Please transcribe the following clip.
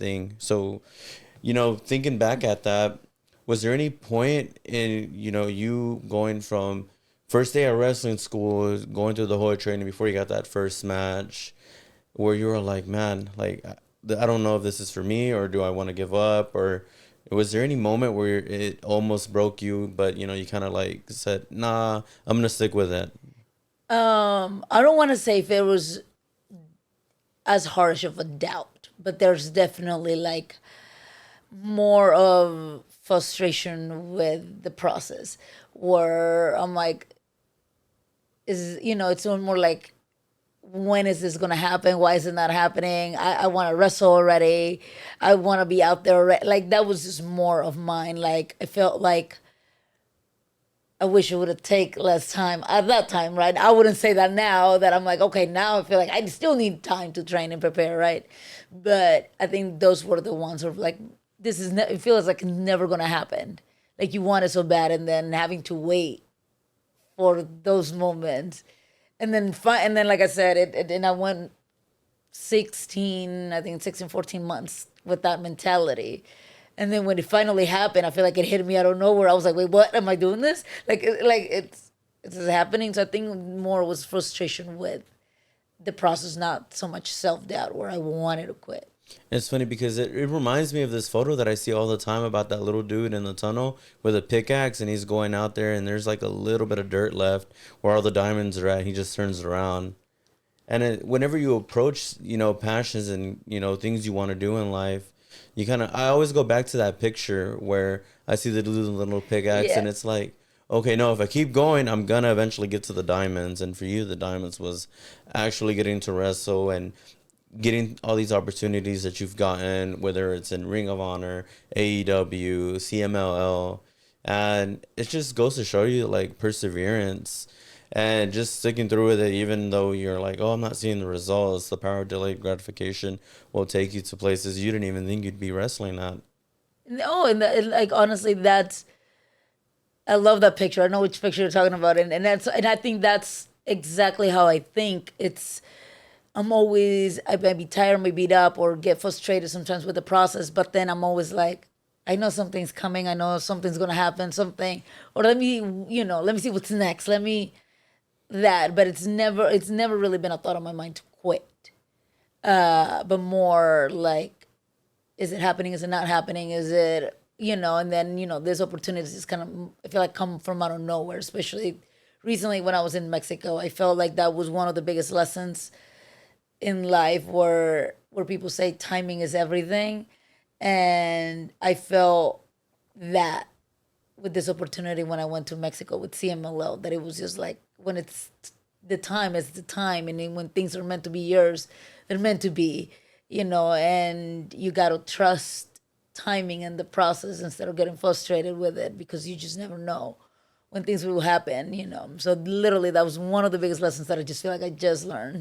thing. So, thinking back at that, was there any point in, you going from first day at wrestling school, going through the whole training before you got that first match, where you were like, man, like, I don't know if this is for me or do I want to give up? Or was there any moment where it almost broke you, but, you kind of like said, nah, I'm going to stick with it? I don't want to say if it was as harsh of a doubt, but there's definitely like more of frustration with the process where I'm like, it's more like, when is this going to happen? Why is it not happening? I want to wrestle already. I want to be out there already. Like, that was just more of mine. Like, I felt like I wish it would have taken less time at that time, right? I wouldn't say that now that I'm like, okay, now I feel like I still need time to train and prepare, right? But I think those were the ones of like, it feels like it's never gonna happen. Like you want it so bad, and then having to wait for those moments, and then like I said, and I went 16, I think 16, 14 months with that mentality. And then when it finally happened, I feel like it hit me out of nowhere. I was like, wait, what? Am I doing this? Like it's happening. So I think more was frustration with the process, not so much self doubt where I wanted to quit. It's funny because it reminds me of this photo that I see all the time about that little dude in the tunnel with a pickaxe and he's going out there and there's like a little bit of dirt left where all the diamonds are at. He just turns around. And whenever you approach, passions and, things you want to do in life, I always go back to that picture where I see the dude with the little pickaxe Yeah. and it's like, okay, no, if I keep going, I'm going to eventually get to the diamonds. And for you, the diamonds was actually getting to wrestle and getting all these opportunities that you've gotten, whether it's in Ring of Honor, AEW, CMLL, and it just goes to show you like perseverance and just sticking through with it, even though you're like, oh, I'm not seeing the results. The power of delayed gratification will take you to places you didn't even think you'd be wrestling at. No, like honestly, I love that picture. I know which picture you're talking about, and I think that's exactly how I think. I might be tired, may beat up, or get frustrated sometimes with the process, but then I'm always like, I know something's coming. I know something's gonna happen. Something, or let me see what's next. Let me that, but it's never really been a thought on my mind to quit. But more like, is it happening? Is it not happening? Is it, and then, there's opportunities just kind of, I feel like, come from out of nowhere, especially recently when I was in Mexico. I felt like that was one of the biggest lessons in life where people say timing is everything. And I felt that with this opportunity when I went to Mexico with CMLL, that it was just like, when it's the time, and then when things are meant to be yours, they're meant to be, and you got to trust timing and the process instead of getting frustrated with it, because you just never know when things will happen. So literally, that was one of the biggest lessons that I just feel like I just learned.